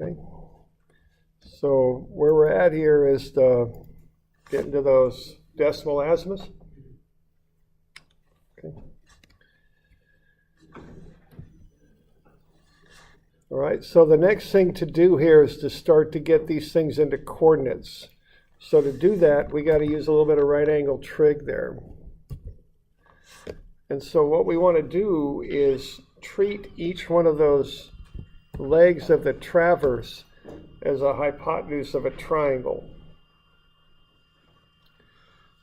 Okay. So where we're at here is getting to those decimal azimuths. Okay. All right, so the next thing to do here is to start to get these things into coordinates. So to do that, we got to use a little bit of right angle trig there. And so what we want to do is treat each one of those legs of the traverse as a hypotenuse of a triangle.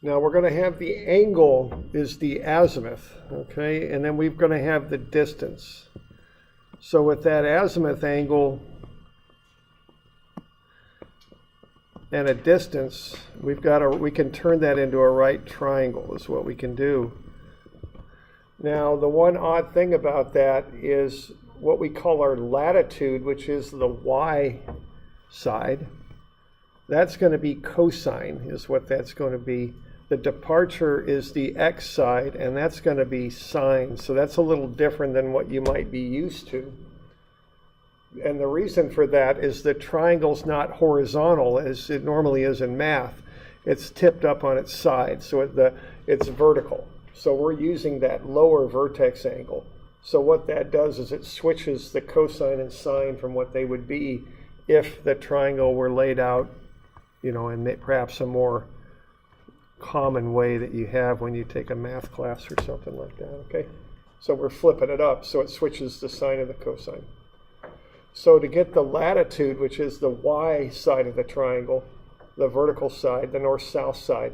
Now we're going to have the angle is the azimuth, okay? And then we're going to have the distance. So with that azimuth angle and a distance, we can turn that into a right triangle is what we can do. Now the one odd thing about that is what we call our latitude, which is the y side. That's going to be cosine is what that's going to be. The departure is the x side, and that's going to be sine. So that's a little different than what you might be used to. And the reason for that is the triangle's not horizontal as it normally is in math. It's tipped up on its side, so it's vertical. So we're using that lower vertex angle. So what that does is it switches the cosine and sine from what they would be if the triangle were laid out, in perhaps a more common way that you have when you take a math class or something like that, okay? So we're flipping it up so it switches the sine and the cosine. So to get the latitude, which is the y side of the triangle, the vertical side, the north-south side,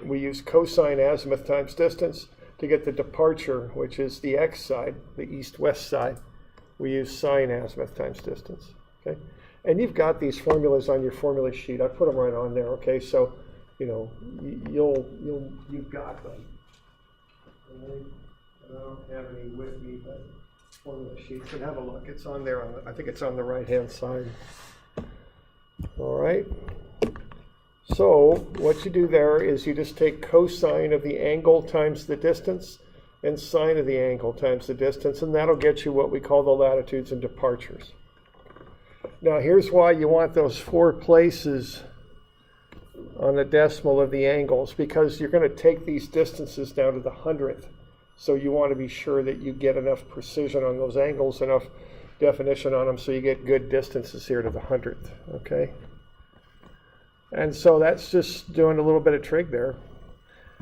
we use cosine azimuth times distance. To get the departure, which is the x side, the east-west side, we use sine azimuth times distance, okay? And you've got these formulas on your formula sheet. I put them right on there, okay? So, you've got them. I don't have any with me, but formula sheets. But have a look. It's on there. I think it's on the right-hand side. All right. So what you do there is you just take cosine of the angle times the distance and sine of the angle times the distance, and that'll get you what we call the latitudes and departures. Now here's why you want those 4 places on the decimal of the angles, because you're going to take these distances down to the 100th. So you want to be sure that you get enough precision on those angles, enough definition on them so you get good distances here to the 100th, okay? And so that's just doing a little bit of trig there.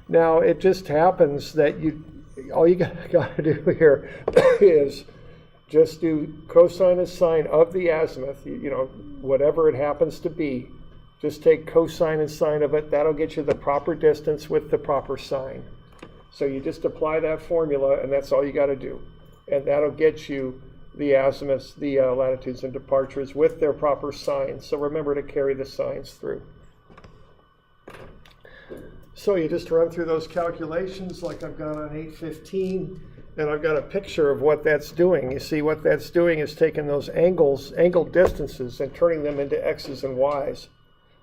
Now it just happens that all you got to do here is just do cosine and sine of the azimuth, whatever it happens to be. Just take cosine and sine of it. That'll get you the proper distance with the proper sine. So you just apply that formula, and that's all you got to do. And that'll get you the azimuths, the latitudes and departures with their proper signs. So remember to carry the signs through. So you just run through those calculations like I've got on 815, and I've got a picture of what that's doing. You see what that's doing is taking those angled distances and turning them into x's and y's.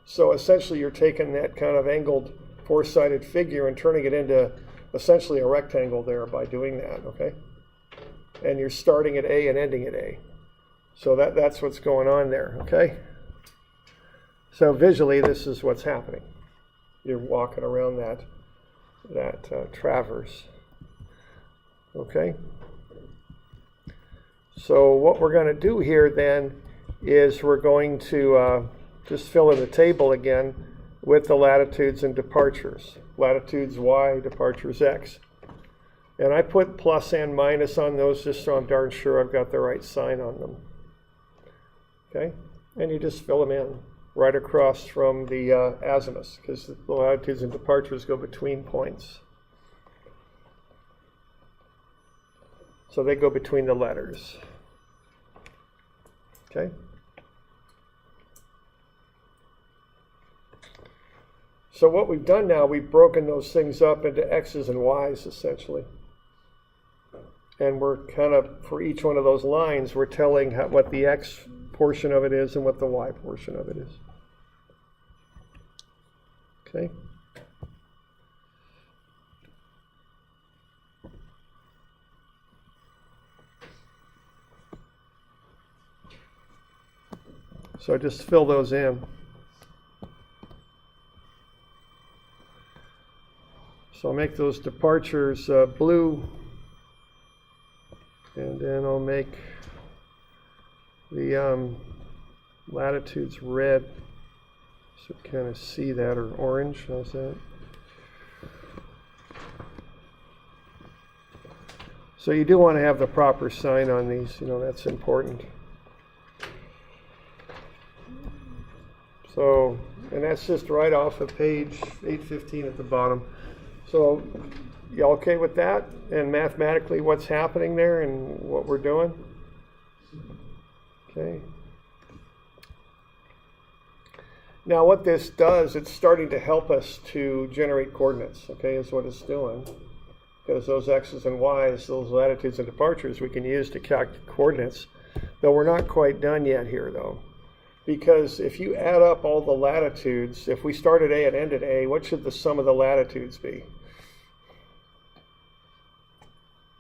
So essentially you're taking that kind of angled 4-sided figure and turning it into essentially a rectangle there by doing that, okay? And you're starting at A and ending at A. So that's what's going on there, okay? So visually this is what's happening. You're walking around that traverse, okay? So what we're going to do here then is we're going to just fill in the table again with the latitudes and departures. Latitudes y, departures x. And I put plus and minus on those just so I'm darn sure I've got the right sign on them. Okay? And you just fill them in right across from the azimuths, because the latitudes and departures go between points. So they go between the letters. Okay? So what we've done now, we've broken those things up into x's and y's essentially. And we're kind of, for each one of those lines, we're telling what the x portion of it is and what the y portion of it is. Okay? So just fill those in. So I'll make those departures blue, and then I'll make the latitudes red, so you kind of see that, or orange. How's that? So you do want to have the proper sign on these, that's important. So, and that's just right off of page 815 at the bottom. So, you okay with that? And mathematically what's happening there and what we're doing? Okay. Now what this does, it's starting to help us to generate coordinates, okay, is what it's doing. Because those x's and y's, those latitudes and departures, we can use to calculate coordinates. Though we're not quite done yet here, though. Because if you add up all the latitudes, if we start at A and end at A, what should the sum of the latitudes be?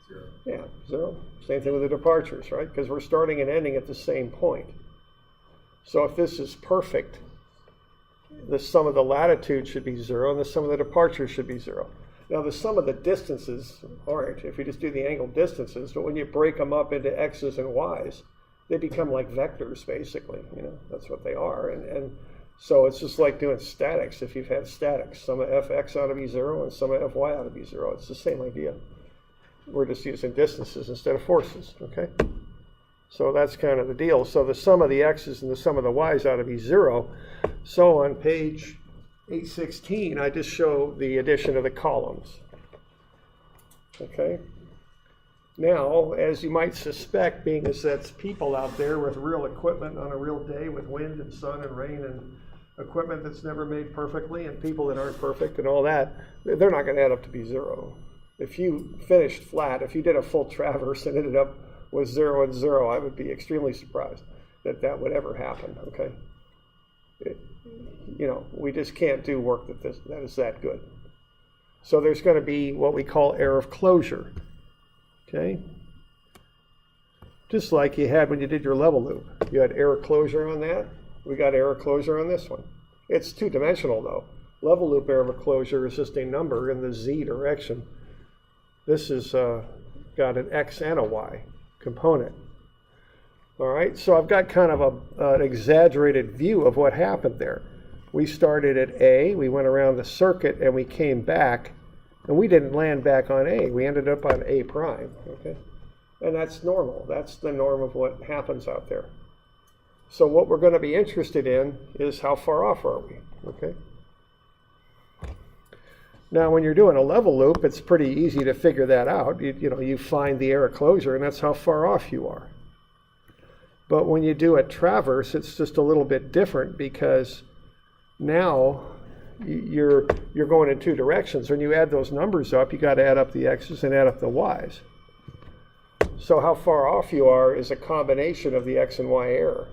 0. Yeah, 0. Same thing with the departures, right? Because we're starting and ending at the same point. So if this is perfect, the sum of the latitude should be 0, and the sum of the departures should be 0. Now the sum of the distances aren't, if we just do the angle distances, but when you break them up into x's and y's, they become like vectors, basically. That's what they are. And so it's just like doing statics. If you've had statics, sum of fx ought to be 0 and sum of fy ought to be 0. It's the same idea. We're just using distances instead of forces, okay? So that's kind of the deal. So the sum of the x's and the sum of the y's ought to be 0. So on page 816, I just show the addition of the columns, okay? Now, as you might suspect, being as that's people out there with real equipment on a real day with wind and sun and rain and equipment that's never made perfectly and people that aren't perfect and all that, they're not going to add up to be 0. If you finished flat, if you did a full traverse and ended up with 0 and 0, I would be extremely surprised that that would ever happen, okay? We just can't do work that is that good. So there's going to be what we call error of closure. Okay, just like you had when you did your level loop. You had error closure on that. We got error closure on this one. It's two-dimensional though. Level loop error of closure is just a number in the z direction. This has got an x and a y component. All right, so I've got kind of an exaggerated view of what happened there. We started at A, we went around the circuit, and we came back. And we didn't land back on A. We ended up on A prime, okay? And that's normal. That's the norm of what happens out there. So what we're going to be interested in is how far off are we, okay? Now, when you're doing a level loop, it's pretty easy to figure that out. You find the error closure, and that's how far off you are. But when you do a traverse, it's just a little bit different because now you're going in two directions. When you add those numbers up, you got to add up the x's and add up the y's. So how far off you are is a combination of the x and y error.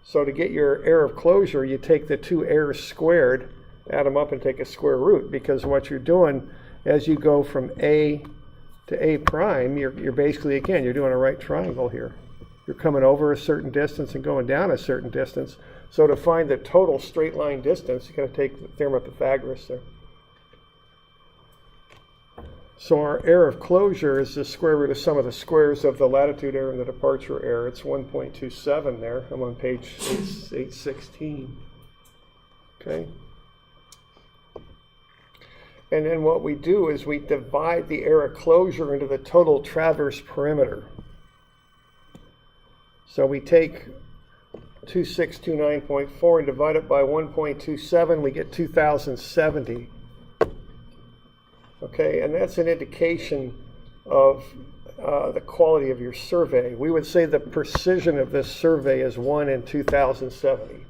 So to get your error of closure, you take the two errors squared, add them up and take a square root, because what you're doing as you go from A to A prime, you're basically, again, you're doing a right triangle here. You're coming over a certain distance and going down a certain distance. So to find the total straight line distance, you're going to take the theorem of Pythagoras there. So our error of closure is the square root of sum of the squares of the latitude error and the departure error. It's 1.27 there. I'm on page 816. Okay. And then what we do is we divide the error closure into the total traverse perimeter. So we take 2629.4 and divide it by 1.27, we get 2070. Okay, and that's an indication of the quality of your survey. We would say the precision of this survey is 1 in 2070.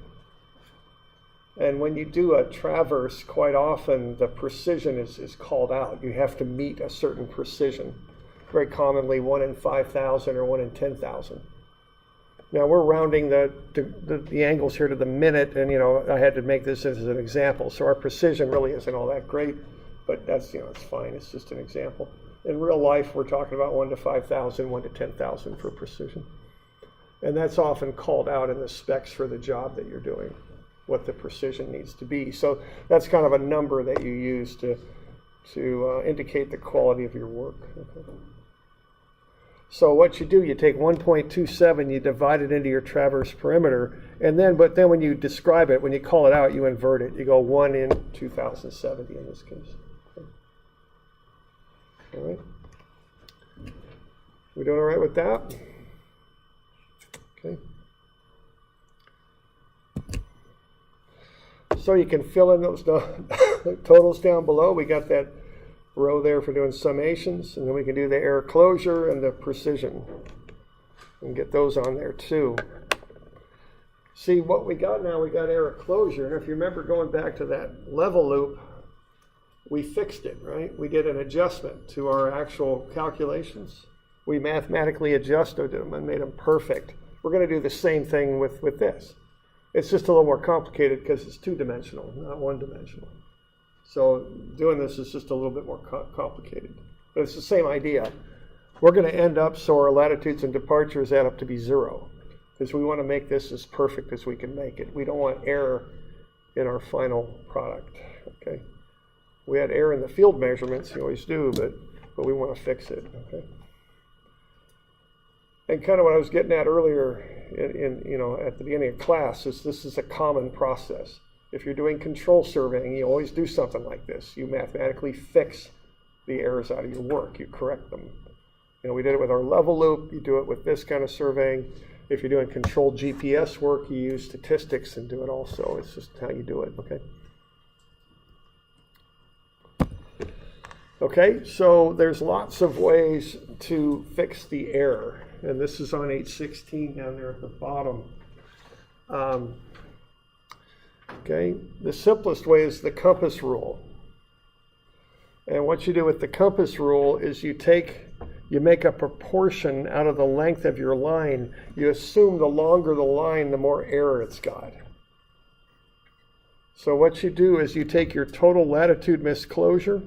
And when you do a traverse, quite often the precision is called out. You have to meet a certain precision. Very commonly 1 in 5,000 or 1 in 10,000. Now we're rounding the angles here to the minute, and I had to make this as an example. So our precision really isn't all that great, but that's it's fine. It's just an example. In real life, we're talking about 1 to 5,000, 1 to 10,000 for precision. And that's often called out in the specs for the job that you're doing, what the precision needs to be. So that's kind of a number that you use to indicate the quality of your work. Okay. So what you do, you take 1.27, you divide it into your traverse perimeter, but then when you describe it, when you call it out, you invert it. You go 1 in 2070 in this case. Okay. All right. We doing all right with that? Okay. So you can fill in those totals down below. We got that row there for doing summations, and then we can do the error closure and the precision and get those on there too. See what we got now, we got error closure, and if you remember going back to that level loop, we fixed it, right? We did an adjustment to our actual calculations. We mathematically adjusted them and made them perfect. We're going to do the same thing with this. It's just a little more complicated because it's two-dimensional, not one-dimensional. So doing this is just a little bit more complicated. But it's the same idea. We're going to end up so our latitudes and departures add up to be 0 because we want to make this as perfect as we can make it. We don't want error in our final product. Okay. We had error in the field measurements, you always do, but we want to fix it. Okay. And kind of what I was getting at earlier at the beginning of class is this is a common process. If you're doing control surveying, you always do something like this. You mathematically fix the errors out of your work. You correct them. We did it with our level loop. You do it with this kind of surveying. If you're doing controlled GPS work, you use statistics and do it also. It's just how you do it, okay? Okay, so there's lots of ways to fix the error. And this is on 816 down there at the bottom. Okay, the simplest way is the compass rule. And what you do with the compass rule is you make a proportion out of the length of your line. You assume the longer the line, the more error it's got. So what you do is you take your total latitude misclosure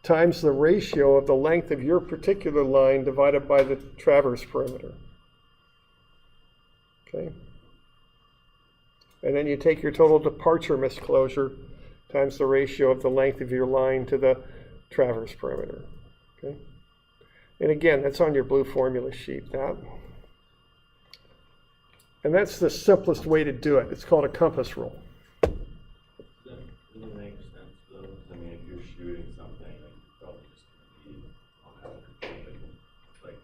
times the ratio of the length of your particular line divided by the traverse perimeter. Okay. And then you take your total departure misclosure times the ratio of the length of your line to the traverse perimeter. Okay? And again, that's on your blue formula sheet. And that's the simplest way to do it. It's called a compass rule. Does that really make sense, though? I mean, if you're shooting something, like, you're probably just going to be on how to control it. Like,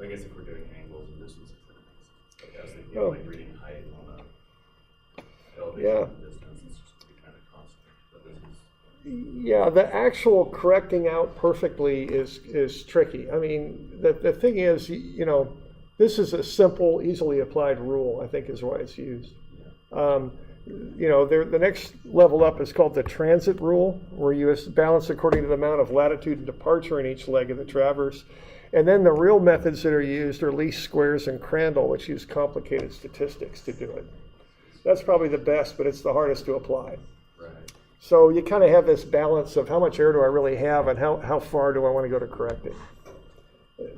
I guess if we're doing angles and distances, I was thinking like reading height on a elevation distance, it's just going to be kind of constant. But this is... Yeah, the actual correcting out perfectly is tricky. I mean, the thing is, this is a simple, easily applied rule, I think is why it's used. Yeah. The next level up is called the transit rule, where you balance according to the amount of latitude and departure in each leg of the traverse. And then the real methods that are used are least squares and Crandall, which use complicated statistics to do it. That's probably the best, but it's the hardest to apply. Right. So you kind of have this balance of how much error do I really have and how far do I want to go to correct it.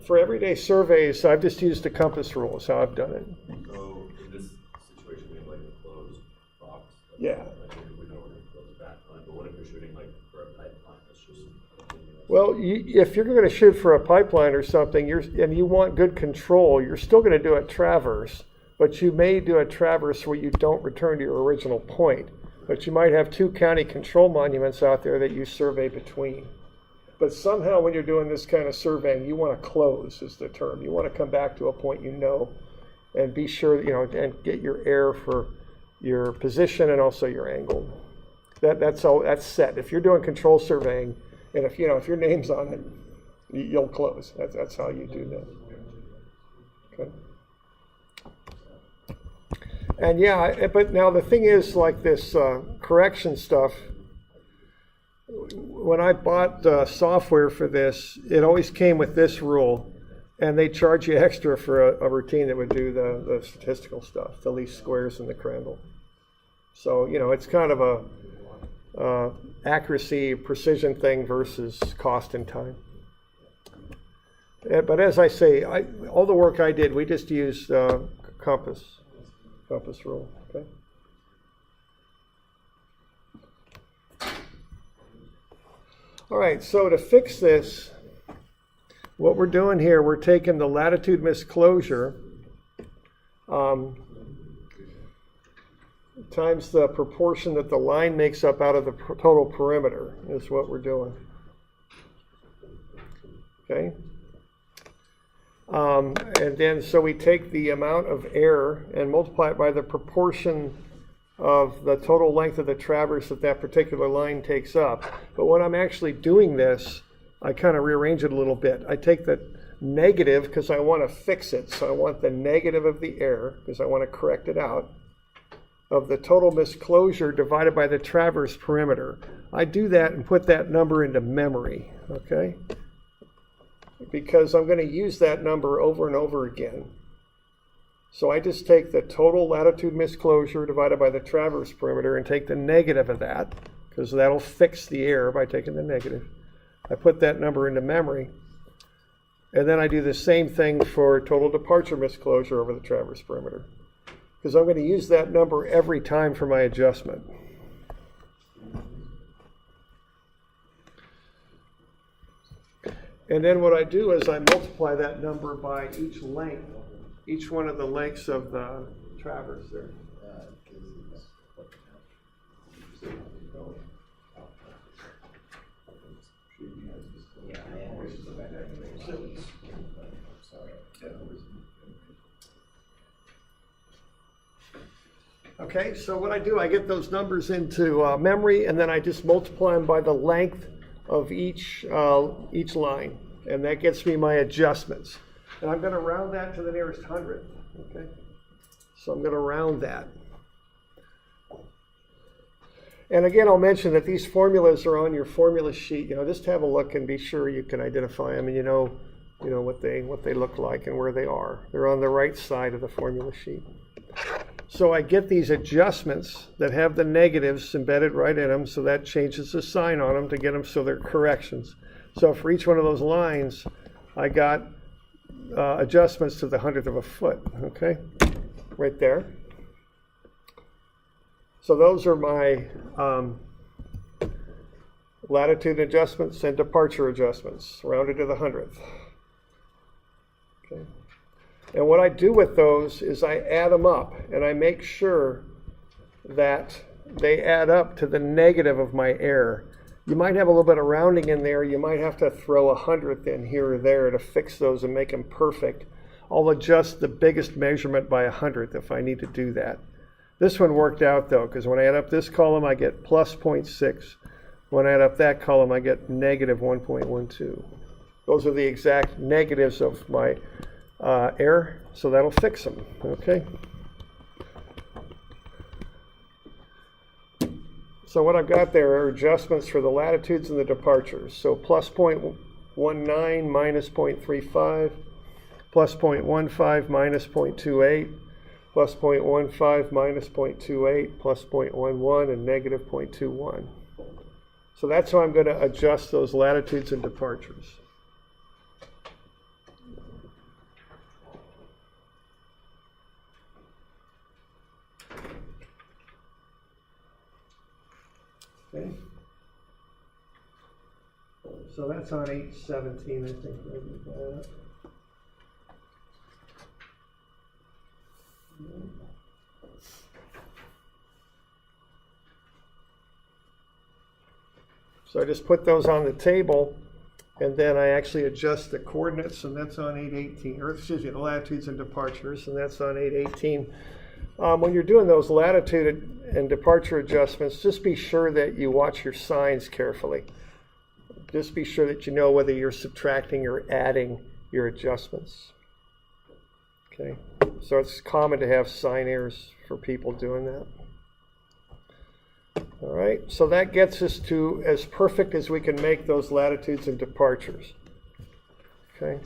For everyday surveys, I've just used the compass rule is how I've done it. So in this situation, we have like a closed box. Yeah. Like we know we're going to close the back line, but what if you're shooting like for a pipeline that's just continuous? Well, if you're going to shoot for a pipeline or something, and you want good control, you're still going to do a traverse, but you may do a traverse where you don't return to your original point. But you might have 2 county control monuments out there that you survey between. But somehow when you're doing this kind of surveying, you want to close is the term. You want to come back to a point and be sure, and get your error for your position and also your angle. That's set. If you're doing control surveying, and if your name's on it, you'll close. That's how you do that. Okay. And but now the thing is, like this correction stuff, when I bought software for this, it always came with this rule, and they charge you extra for a routine that would do the statistical stuff, the least squares and the Crandall. So, it's kind of a accuracy, precision thing versus cost and time. But as I say, all the work I did, we just used compass rule. Okay. All right, so to fix this, what we're doing here, we're taking the latitude misclosure times the proportion that the line makes up out of the total perimeter is what we're doing. Okay? And then so we take the amount of error and multiply it by the proportion of the total length of the traverse that that particular line takes up. But when I'm actually doing this, I kind of rearrange it a little bit. I take the negative because I want to fix it. So I want the negative of the error because I want to correct it out of the total misclosure divided by the traverse perimeter. I do that and put that number into memory, okay? Because I'm going to use that number over and over again. So I just take the total latitude misclosure divided by the traverse perimeter and take the negative of that, because that'll fix the error by taking the negative. I put that number into memory. And then I do the same thing for total departure misclosure over the traverse perimeter, because I'm going to use that number every time for my adjustment. And then what I do is I multiply that number by each length, each one of the lengths of the traverse there. Okay, so what I do, I get those numbers into memory, and then I just multiply them by the length of each line, and that gets me my adjustments. And I'm going to round that to the nearest hundredth. Okay, so I'm going to round that. And again, I'll mention that these formulas are on your formula sheet. Just have a look and be sure you can identify them, and you know what they look like and where they are. They're on the right side of the formula sheet. So I get these adjustments that have the negatives embedded right in them, so that changes the sign on them to get them so they're corrections. So for each one of those lines, I got adjustments to the hundredth of a foot, okay, right there. So those are my latitude adjustments and departure adjustments, rounded to the hundredth. Okay. And what I do with those is I add them up, and I make sure that they add up to the negative of my error. You might have a little bit of rounding in there. You might have to throw 100th in here or there to fix those and make them perfect. I'll adjust the biggest measurement by 100th if I need to do that. This one worked out, though, because when I add up this column, I get plus 0.6. When I add up that column, I get negative 1.12. Those are the exact negatives of my error, so that'll fix them, okay? So what I've got there are adjustments for the latitudes and the departures. So plus 0.19 minus 0.35, plus 0.15 minus 0.28, plus 0.15 minus 0.28, plus 0.11, and negative 0.21. So that's how I'm going to adjust those latitudes and departures. Okay. So that's on 817, I think. So I just put those on the table, and then I actually adjust the coordinates, and that's on 818, or excuse me, the latitudes and departures, and that's on 818. When you're doing those latitude and departure adjustments, just be sure that you watch your signs carefully. Just be sure that you know whether you're subtracting or adding your adjustments. Okay, so it's common to have sign errors for people doing that. All right, so that gets us to as perfect as we can make those latitudes and departures. Okay.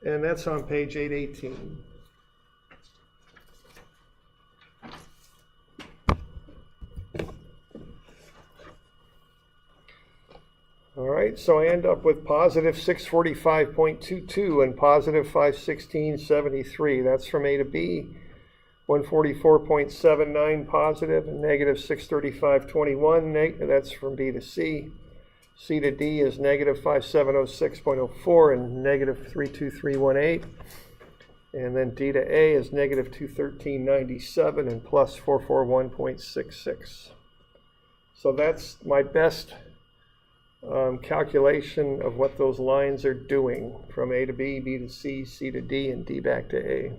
And that's on page 818. All right, so I end up with positive 645.22 and positive 516.73. That's from A to B. 144.79 positive and negative 635.21. That's from B to C. C to D is negative 5706.04 and negative 32318. And then D to A is negative 213.97 and plus 441.66. So that's my best calculation of what those lines are doing from A to B, B to C, C to D, and D back to A.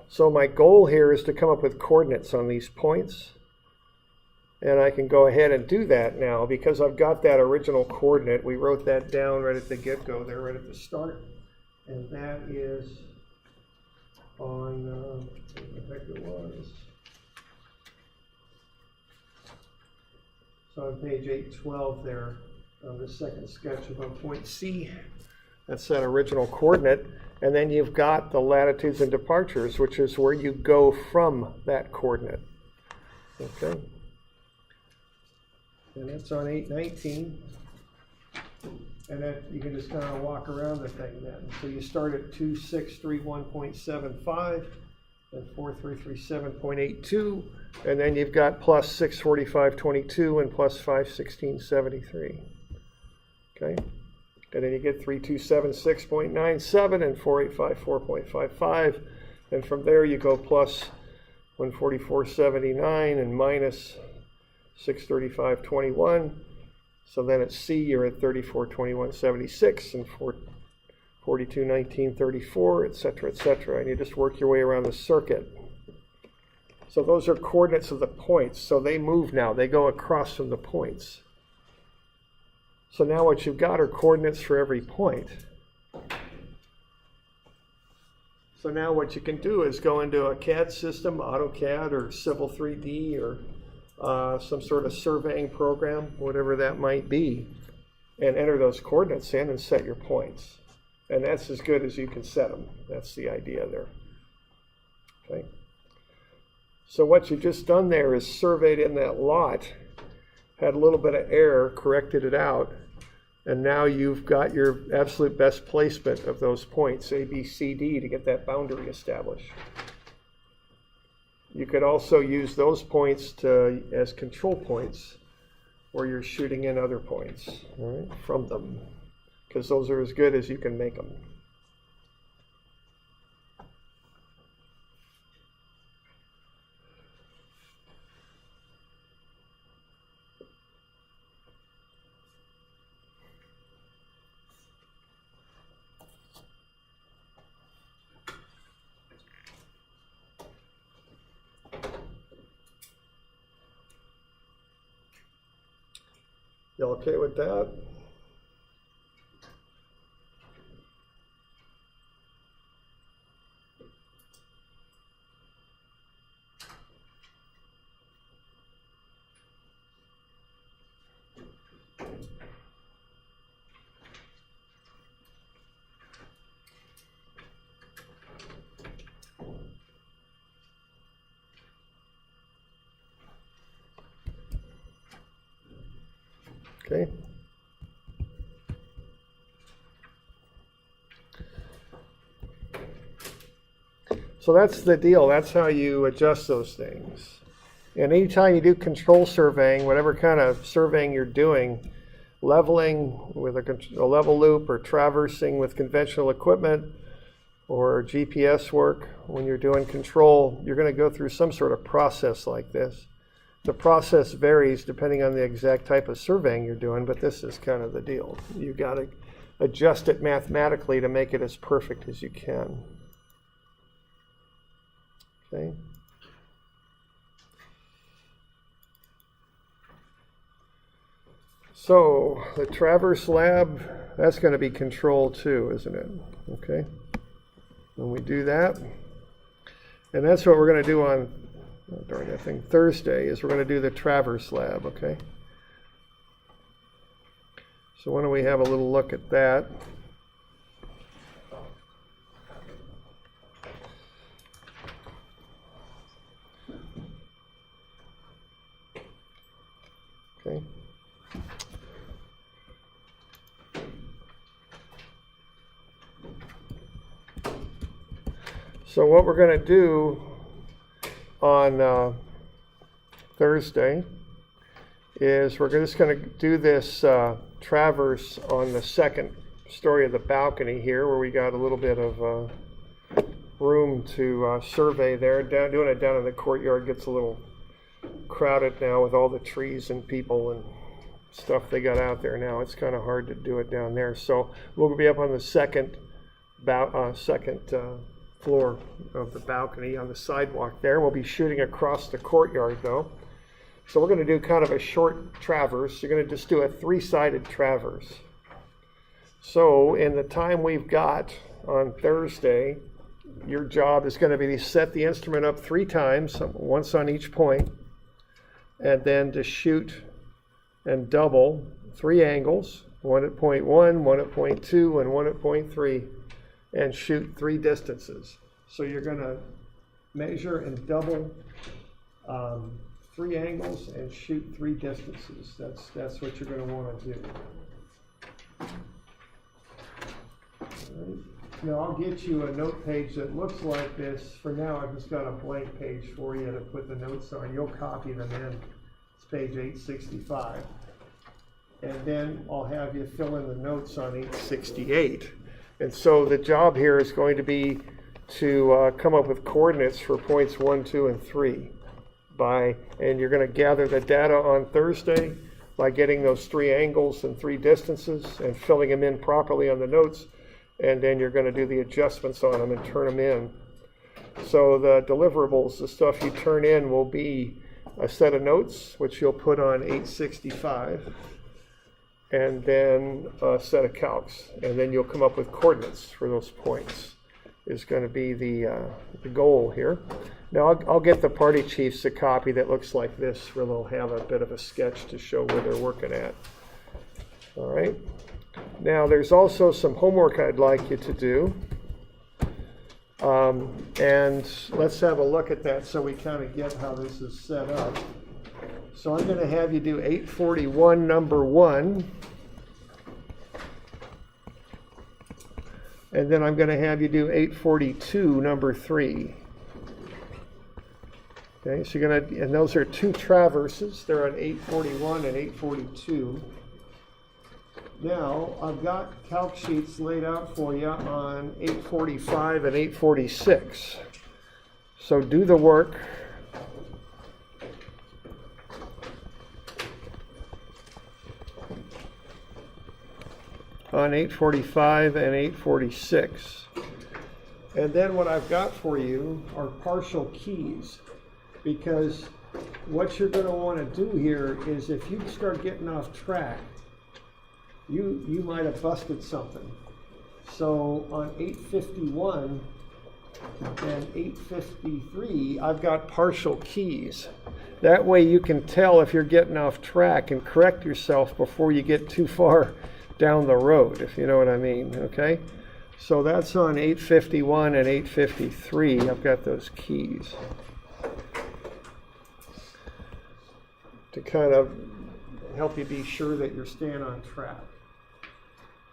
So my goal here is to come up with coordinates on these points. And I can go ahead and do that now because I've got that original coordinate. We wrote that down right at the get-go there, right at the start. And that is on, what the heck it was. So on page 812 there, on the second sketch of a point C. That's that original coordinate. And then you've got the latitudes and departures, which is where you go from that coordinate. Okay. And that's on 819. And then you can just kind of walk around the thing then. So you start at 2631.75 and 4337.82. And then you've got plus 645.22 and plus 516.73. Okay. And then you get 3276.97 and 4854.55. And from there you go plus 144.79 and minus 635.21. So then at C you're at 3421.76 and 4219.34, etc., etc. And you just work your way around the circuit. So those are coordinates of the points. So they move now. They go across from the points. So now what you've got are coordinates for every point. So now what you can do is go into a CAD system, AutoCAD or Civil 3D or some sort of surveying program, whatever that might be, and enter those coordinates in and set your points. And that's as good as you can set them. That's the idea there. Okay. So what you've just done there is surveyed in that lot, had a little bit of error, corrected it out, and now you've got your absolute best placement of those points, A, B, C, D, to get that boundary established. You could also use those points as control points where you're shooting in other points, all right, from them, because those are as good as you can make them. You okay with that? Okay. So that's the deal. That's how you adjust those things. And anytime you do control surveying, whatever kind of surveying you're doing, leveling with a level loop or traversing with conventional equipment or GPS work, when you're doing control, you're going to go through some sort of process like this. The process varies depending on the exact type of surveying you're doing, but this is kind of the deal. You've got to adjust it mathematically to make it as perfect as you can. Okay. So the Traverse lab, that's going to be control too, isn't it? Okay. When we do that, and that's what we're going to do on Thursday, is we're going to do the Traverse lab, okay? So why don't we have a little look at that? Okay. So what we're going to do on Thursday is we're just going to do this traverse on the second story of the balcony here, where we got a little bit of room to survey there. Doing it down in the courtyard gets a little crowded now with all the trees and people and stuff they got out there now. It's kind of hard to do it down there. So we'll be up on the second floor of the balcony on the sidewalk there. We'll be shooting across the courtyard though. So we're going to do kind of a short traverse. You're going to just do a 3-sided traverse. So in the time we've got on Thursday, your job is going to be to set the instrument up 3 times, once on each point, and then to shoot and double 3 angles, one at point 1, one at point 2, and one at point 3, and shoot 3 distances. So you're going to measure and double 3 angles and shoot 3 distances. That's what you're going to want to do. All right. Now I'll get you a note page that looks like this. For now, I've just got a blank page for you to put the notes on. You'll copy them in. It's page 865. And then I'll have you fill in the notes on 868. And so the job here is going to be to come up with coordinates for points 1, 2, and 3. And you're going to gather the data on Thursday by getting those 3 angles and 3 distances and filling them in properly on the notes. And then you're going to do the adjustments on them and turn them in. So the deliverables, the stuff you turn in, will be a set of notes, which you'll put on 865, and then a set of calcs. And then you'll come up with coordinates for those points is going to be the goal here. Now I'll get the party chiefs a copy that looks like this, where they'll have a bit of a sketch to show where they're working at. All right. Now there's also some homework I'd like you to do. And let's have a look at that so we kind of get how this is set up. So I'm going to have you do 841 number 1. And then I'm going to have you do 842 number 3. Okay, so you're going to, and those are 2 traverses. They're on 841 and 842. Now, I've got calc sheets laid out for you on 845 and 846. So do the work. On 845 and 846. And then what I've got for you are partial keys, because what you're going to want to do here is, if you start getting off track, you might have busted something. So on 851 and 853, I've got partial keys. That way you can tell if you're getting off track and correct yourself before you get too far down the road, if you know what I mean, okay? So that's on 851 and 853. I've got those keys to kind of help you be sure that you're staying on track.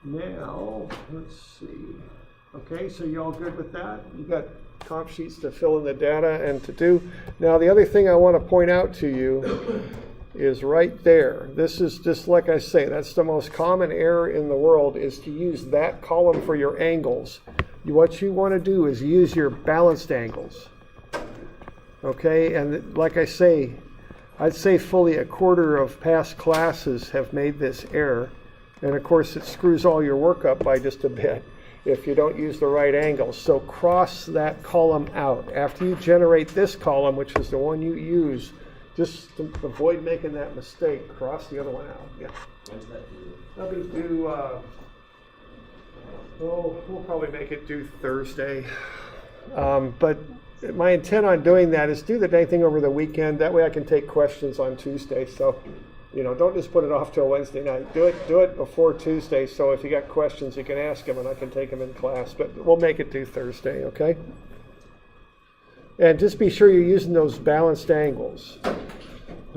Now, let's see. Okay, so you all good with that? You got comp sheets to fill in the data and to do. Now, the other thing I want to point out to you is right there. This is just like I say, that's the most common error in the world, is to use that column for your angles. What you want to do is use your balanced angles. Okay, and like I say, I'd say fully a quarter of past classes have made this error. And of course, it screws all your work up by just a bit if you don't use the right angles. So cross that column out. After you generate this column, which is the one you use, just to avoid making that mistake, cross the other one out. Yeah. When's that due? That'll be due, we'll probably make it due Thursday. But my intent on doing that is do the dang thing over the weekend. That way I can take questions on Tuesday. So, don't just put it off till Wednesday night. Do it before Tuesday. So if you got questions, you can ask them and I can take them in class. But we'll make it due Thursday, okay? And just be sure you're using those balanced angles.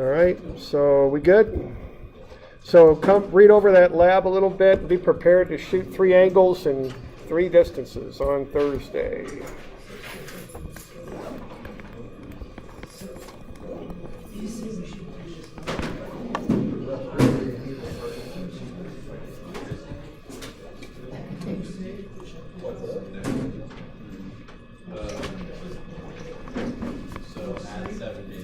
All right, so we good? So come read over that lab a little bit. Be prepared to shoot 3 angles and 3 distances on Thursday. So add 7 days.